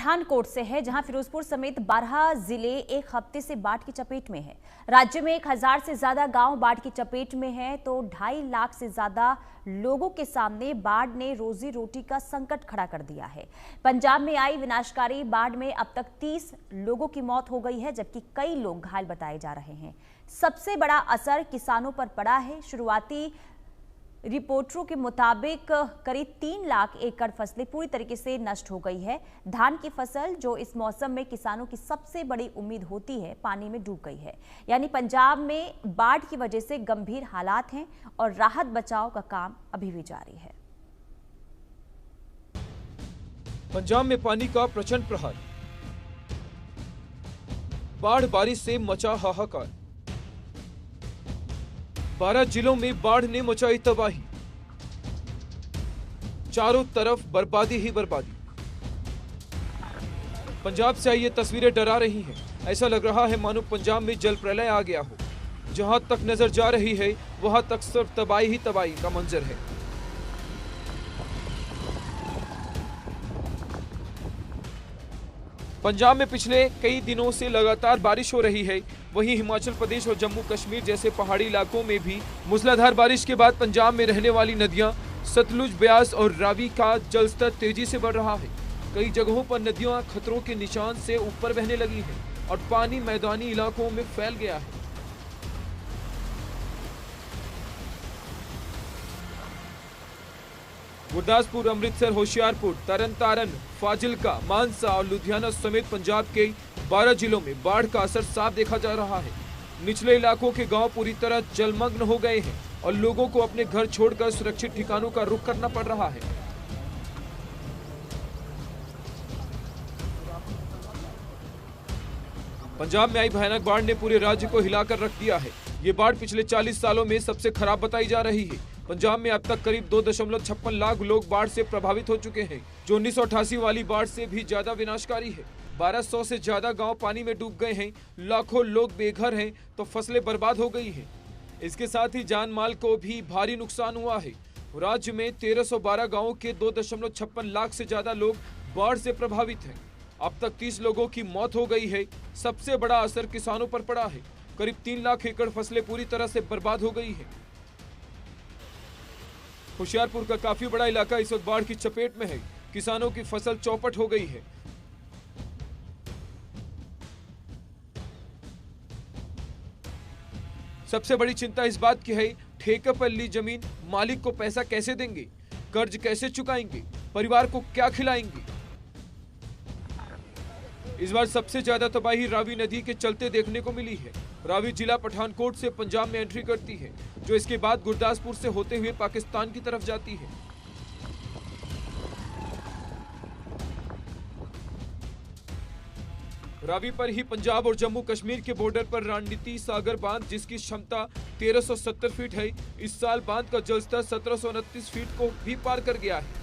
पठानकोट से है, जहां फिरोजपुर समेत 12 जिले एक हफ्ते से बाढ़ की चपेट में है। राज्य में 1000 से ज्यादा गांव बाढ़ की चपेट में है, तो 2.5 लाख से ज्यादा लोगों के सामने बाढ़ ने रोजी रोटी का संकट खड़ा कर दिया है। पंजाब में आई विनाशकारी बाढ़ में अब तक 30 लोगों की मौत हो गई है, जबकि कई लोग घायल बताए जा रहे हैं। सबसे बड़ा असर किसानों पर पड़ा है। शुरुआती रिपोर्टरों के मुताबिक करीब 3 लाख एकड़ फसलें पूरी तरीके से नष्ट हो गई है। धान की फसल, जो इस मौसम में किसानों की सबसे बड़ी उम्मीद होती है, पानी में डूब गई है। यानी पंजाब में बाढ़ की वजह से गंभीर हालात हैं और राहत बचाव का काम अभी भी जारी है। पंजाब में पानी का प्रचंड प्रहार, बाढ़ बारिश से मचा हाहाकार। 12 जिलों में बाढ़ ने मचाई तबाही, चारों तरफ बर्बादी ही बर्बादी। पंजाब से आई ये तस्वीरें डरा रही हैं। ऐसा लग रहा है मानो पंजाब में जल प्रलय आ गया हो। जहां तक नजर जा रही है वहां तक सिर्फ तबाही ही तबाही का मंजर है। पंजाब में पिछले कई दिनों से लगातार बारिश हो रही है। वहीं हिमाचल प्रदेश और जम्मू कश्मीर जैसे पहाड़ी इलाकों में भी मूसलाधार बारिश के बाद पंजाब में रहने वाली नदियां सतलुज, ब्यास और रावी का जलस्तर तेजी से बढ़ रहा है। कई जगहों पर नदियां खतरों के निशान से ऊपर बहने लगी हैं और पानी मैदानी इलाकों में फैल गया है। गुरदासपुर, अमृतसर, होशियारपुर, तरन तारन, फाजिलका, मानसा और लुधियाना समेत पंजाब के 12 जिलों में बाढ़ का असर साफ देखा जा रहा है। निचले इलाकों के गांव पूरी तरह जलमग्न हो गए हैं और लोगों को अपने घर छोड़कर सुरक्षित ठिकानों का रुख करना पड़ रहा है। पंजाब में आई भयानक बाढ़ ने पूरे राज्य को हिलाकर रख दिया है। ये बाढ़ पिछले 40 सालों में सबसे खराब बताई जा रही है। पंजाब में अब तक करीब 2.56 लाख लोग बाढ़ से प्रभावित हो चुके हैं, जो 1988 वाली बाढ़ से भी ज्यादा विनाशकारी है। 1200 से ज्यादा गांव पानी में डूब गए हैं, लाखों लोग बेघर हैं, तो फसलें बर्बाद हो गई हैं। इसके साथ ही जान माल को भी भारी नुकसान हुआ है। राज्य में 1312 गाँव के 2.56 लाख से ज्यादा लोग बाढ़ से प्रभावित हैं। अब तक 30 लोगों की मौत हो गई है। सबसे बड़ा असर किसानों पर पड़ा है। करीब 3 लाख एकड़ फसलें पूरी तरह से बर्बाद हो गई है। होशियारपुर का काफी बड़ा इलाका इस वक्त बाढ़ की चपेट में है। किसानों की फसल चौपट हो गई है। सबसे बड़ी चिंता इस बात की है, ठेके पर ली जमीन मालिक को पैसा कैसे देंगे, कर्ज कैसे चुकाएंगे, परिवार को क्या खिलाएंगे। इस बार सबसे ज्यादा तबाही रावी नदी के चलते देखने को मिली है। रावी जिला पठानकोट से पंजाब में एंट्री करती है, जो इसके बाद गुरदासपुर से होते हुए पाकिस्तान की तरफ जाती है। रावी पर ही पंजाब और जम्मू कश्मीर के बॉर्डर पर रणनीति सागर बांध, जिसकी क्षमता 1370 फीट है, इस साल बांध का जलस्तर 1729 फीट को भी पार कर गया है।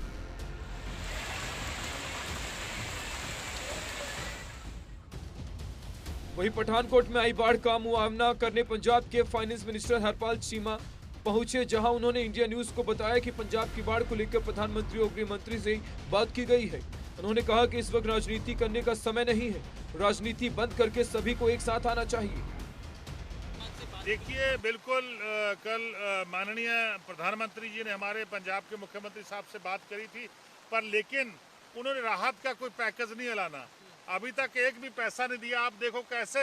वहीं पठानकोट में आई बाढ़ का मुआवना करने पंजाब के फाइनेंस मिनिस्टर हरपाल चीमा पहुंचे, जहां उन्होंने इंडिया न्यूज को बताया कि पंजाब की बाढ़ को लेकर प्रधानमंत्री और गृह मंत्री से बात की गई है। उन्होंने कहा कि इस वक्त राजनीति करने का समय नहीं है, राजनीति बंद करके सभी को एक साथ आना चाहिए। देखिए, बिल्कुल कल माननीय प्रधानमंत्री जी ने हमारे पंजाब के मुख्यमंत्री साहब से बात करी थी, पर लेकिन उन्होंने राहत का कोई पैकेज नहीं ऐलाना। अभी तक एक भी पैसा नहीं दिया। आप देखो कैसे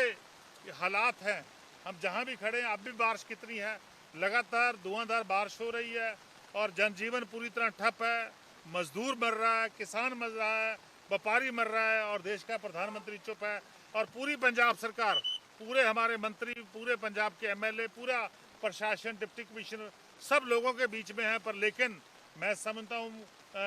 हालात हैं। हम जहां भी खड़े हैं, अब भी बारिश कितनी है, लगातार धुआंधार बारिश हो रही है और जनजीवन पूरी तरह ठप है। मजदूर मर रहा है, किसान मर रहा है, व्यापारी मर रहा है और देश का प्रधानमंत्री चुप है। और पूरी पंजाब सरकार, पूरे हमारे मंत्री, पूरे पंजाब के एमएलए, पूरा प्रशासन, डिप्टी कमिश्नर सब लोगों के बीच में है। पर लेकिन मैं समझता हूँ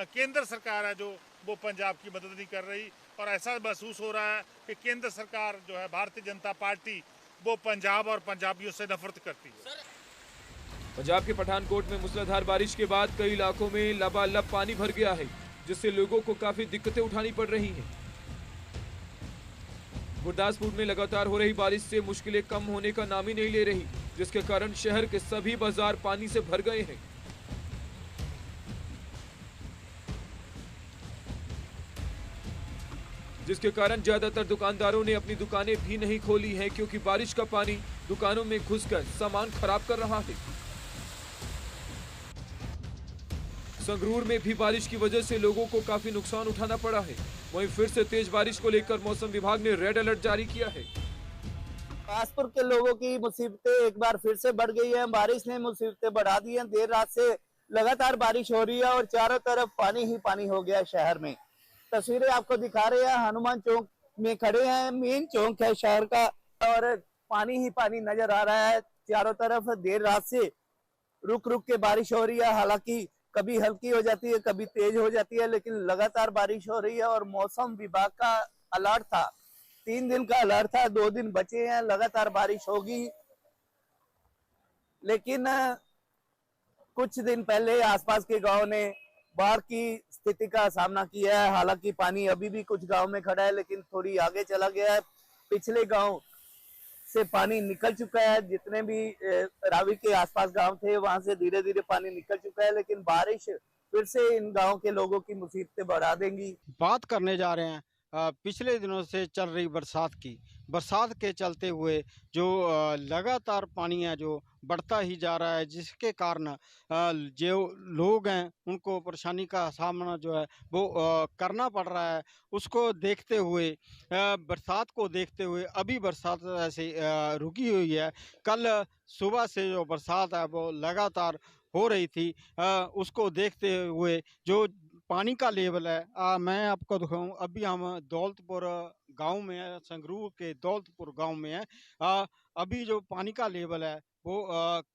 केंद्र सरकार है जो वो पंजाब की मदद नहीं कर रही और ऐसा महसूस हो रहा है कि केंद्र सरकार जो है, भारतीय जनता पार्टी, वो पंजाब और पंजाबियों से नफरत करती है। पंजाब के पठानकोट में मूसलाधार बारिश के बाद कई इलाकों में लबालब पानी भर गया है, जिससे लोगों को काफी दिक्कतें उठानी पड़ रही हैं। गुरदासपुर में लगातार हो रही बारिश से मुश्किलें कम होने का नाम ही नहीं ले रही, जिसके कारण शहर के सभी बाजार पानी से भर गए हैं। जिसके कारण ज्यादातर दुकानदारों ने अपनी दुकानें भी नहीं खोली हैं, क्योंकि बारिश का पानी दुकानों में घुसकर सामान खराब कर रहा है। संगरूर में भी बारिश की वजह से लोगों को काफी नुकसान उठाना पड़ा है। वहीं फिर से तेज बारिश को लेकर मौसम विभाग ने रेड अलर्ट जारी किया है। कासपुर के लोगों की मुसीबतें एक बार फिर से बढ़ गई है। बारिश ने मुसीबतें बढ़ा दी हैं। देर रात से लगातार बारिश हो रही है और चारों तरफ पानी ही पानी हो गया शहर में। तस्वीरें आपको दिखा रहे हैं, हनुमान चौक में खड़े हैं, मेन चौक है शहर का, और पानी ही पानी नजर आ रहा है चारों तरफ। देर रात से रुक रुक के बारिश हो रही है, हालांकि कभी हल्की हो जाती है, कभी तेज हो जाती है, लेकिन लगातार बारिश हो रही है। और मौसम विभाग का अलर्ट था, 3 दिन का अलर्ट था, 2 दिन बचे हैं, लगातार बारिश होगी। लेकिन कुछ दिन पहले आसपास के गांव ने बाढ़ की स्थिति का सामना किया है। हालांकि पानी अभी भी कुछ गांव में खड़ा है, लेकिन थोड़ी आगे चला गया है। पिछले गांव से पानी निकल चुका है, जितने भी रावी के आसपास गांव थे वहां से धीरे धीरे पानी निकल चुका है। लेकिन बारिश फिर से इन गांव के लोगों की मुसीबतें बढ़ा देंगी। बात करने जा रहे हैं पिछले दिनों से चल रही बरसात के चलते हुए जो लगातार पानी है जो बढ़ता ही जा रहा है, जिसके कारण जो लोग हैं उनको परेशानी का सामना जो है वो करना पड़ रहा है। उसको देखते हुए बरसात को देखते हुए अभी बरसात ऐसे रुकी हुई है। कल सुबह से जो बरसात है वो लगातार हो रही थी। उसको देखते हुए जो पानी का लेवल है, मैं आपको दिखाऊं, अभी हम दौलतपुर गांव में है, संगरूर के दौलतपुर गांव में है। अभी जो पानी का लेवल है वो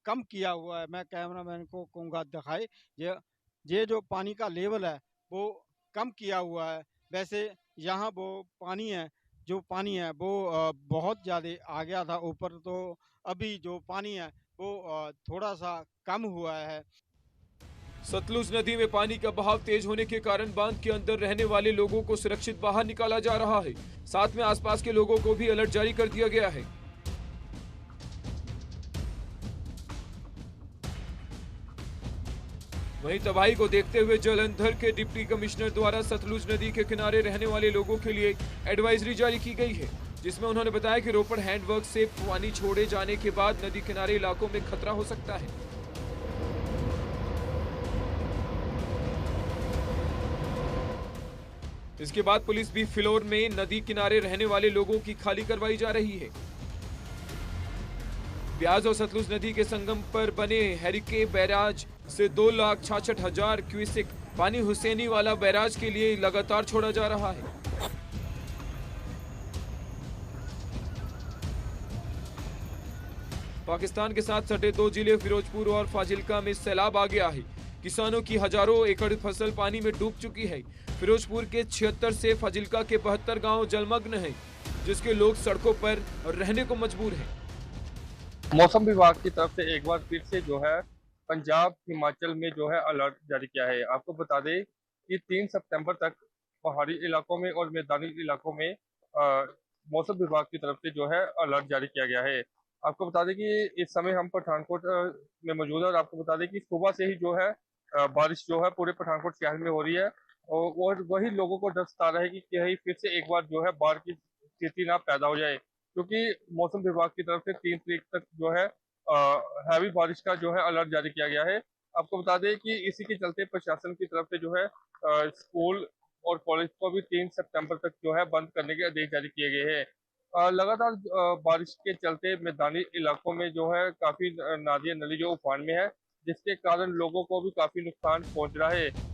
कम किया हुआ है। मैं कैमरामैन को कहूँगा दिखाए, ये जो पानी का लेवल है वो कम किया हुआ है। वैसे यहाँ वो पानी है वो बहुत ज़्यादा आ गया था ऊपर, तो अभी जो पानी है वो थोड़ा सा कम हुआ है। सतलुज नदी में पानी का बहाव तेज होने के कारण बांध के अंदर रहने वाले लोगों को सुरक्षित बाहर निकाला जा रहा है। साथ में आसपास के लोगों को भी अलर्ट जारी कर दिया गया है। वहीं तबाही को देखते हुए जालंधर के डिप्टी कमिश्नर द्वारा सतलुज नदी के किनारे रहने वाले लोगों के लिए एडवाइजरी जारी की गई है, जिसमें उन्होंने बताया कि रोपड़ हैंडवर्क से पानी छोड़े जाने के बाद नदी किनारे इलाकों में खतरा हो सकता है। इसके बाद पुलिस भी फिलौर में नदी किनारे रहने वाले लोगों की खाली करवाई जा रही है। ब्यास और सतलुज नदी के संगम पर बने हैरिके बैराज से 2,66,000 क्यूसेक पानी हुसैनी वाला बैराज के लिए लगातार छोड़ा जा रहा है। पाकिस्तान के साथ सटे 2 जिले फिरोजपुर और फाजिल्का में सैलाब आ गया है। किसानों की हजारों एकड़ फसल पानी में डूब चुकी है। फिरोजपुर के 76 से फाजिल्का के 72 गांव जलमग्न हैं, जिसके लोग सड़कों पर रहने को मजबूर हैं। मौसम विभाग की तरफ से एक बार फिर से जो है पंजाब हिमाचल में जो है अलर्ट जारी किया है। आपको बता दें कि 3 सितंबर तक पहाड़ी इलाकों में और मैदानी इलाकों में मौसम विभाग की तरफ से जो है अलर्ट जारी किया गया है। आपको बता दें कि इस समय हम पठानकोट में मौजूद है और आपको बता दें कि सुबह से ही जो है बारिश जो है पूरे पठानकोट शहर में हो रही है और वही लोगों को डर सता रहा है कि कहीं फिर से एक बार जो है बाढ़ की स्थिति ना पैदा हो जाए, क्योंकि मौसम विभाग की तरफ से 3 तारीख तक जो है हैवी बारिश का जो है अलर्ट जारी किया गया है। आपको बता दें कि इसी के चलते प्रशासन की तरफ से जो है स्कूल और कॉलेज को भी 3 सितंबर तक जो है बंद करने के आदेश जारी किए गए हैं। लगातार बारिश के चलते मैदानी इलाकों में जो है काफी नादियां नली जो उफान में है, जिसके कारण लोगों को भी काफी नुकसान पहुंच रहा है।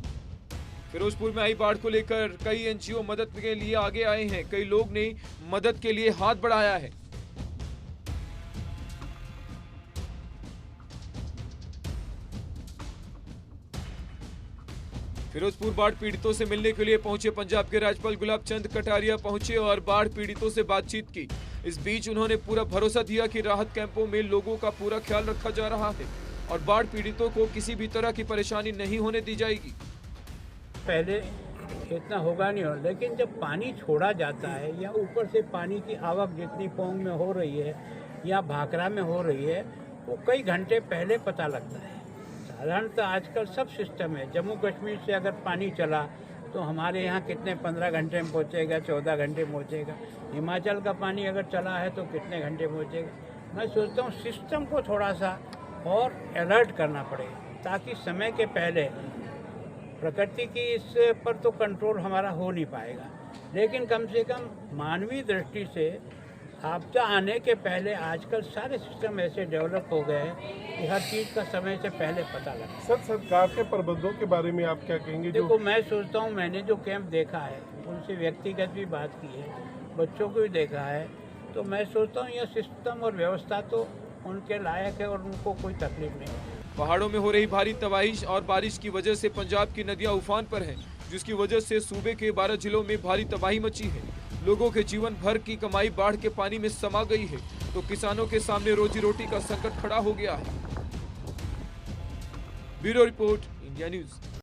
फिरोजपुर में आई बाढ़ को लेकर कई एनजीओ मदद के लिए आगे आए हैं। कई लोग ने मदद के लिए हाथ बढ़ाया है। फिरोजपुर बाढ़ पीड़ितों से मिलने के लिए पहुंचे पंजाब के राज्यपाल गुलाब चंद कटारिया पहुंचे और बाढ़ पीड़ितों से बातचीत की। इस बीच उन्होंने पूरा भरोसा दिया कि राहत कैंपों में लोगों का पूरा ख्याल रखा जा रहा है और बाढ़ पीड़ितों को किसी भी तरह की परेशानी नहीं होने दी जाएगी। पहले इतना होगा नहीं, लेकिन जब पानी छोड़ा जाता है या ऊपर से पानी की आवक जितनी पोंग में हो रही है या भाखड़ा में हो रही है, वो कई घंटे पहले पता लगता है। साधारणतः आजकल सब सिस्टम है। जम्मू कश्मीर से अगर पानी चला तो हमारे यहाँ कितने 15 घंटे में पहुँचेगा, 14 घंटे में पहुँचेगा। हिमाचल का पानी अगर चला है तो कितने घंटे में पहुँचेगा। मैं सोचता हूँ सिस्टम को थोड़ा सा और अलर्ट करना पड़ेगा, ताकि समय के पहले प्रकृति की इस पर तो कंट्रोल हमारा हो नहीं पाएगा, लेकिन कम से कम मानवीय दृष्टि से आपदा आने के पहले आजकल सारे सिस्टम ऐसे डेवलप हो गए हैं कि हर चीज़ का समय से पहले पता लगता है। सर, सरकार के प्रबंधों के बारे में आप क्या कहेंगे? देखो, मैं सोचता हूँ, मैंने जो कैंप देखा है उनसे व्यक्तिगत भी बात की है, बच्चों को भी देखा है, तो मैं सोचता हूँ यह सिस्टम और व्यवस्था तो उनके लायक है और उनको कोई तकलीफ नहीं है। पहाड़ों में हो रही भारी तबाही और बारिश की वजह से पंजाब की नदियां उफान पर हैं, जिसकी वजह से सूबे के 12 जिलों में भारी तबाही मची है। लोगों के जीवन भर की कमाई बाढ़ के पानी में समा गई है, तो किसानों के सामने रोजी रोटी का संकट खड़ा हो गया है। Bureau report, India news.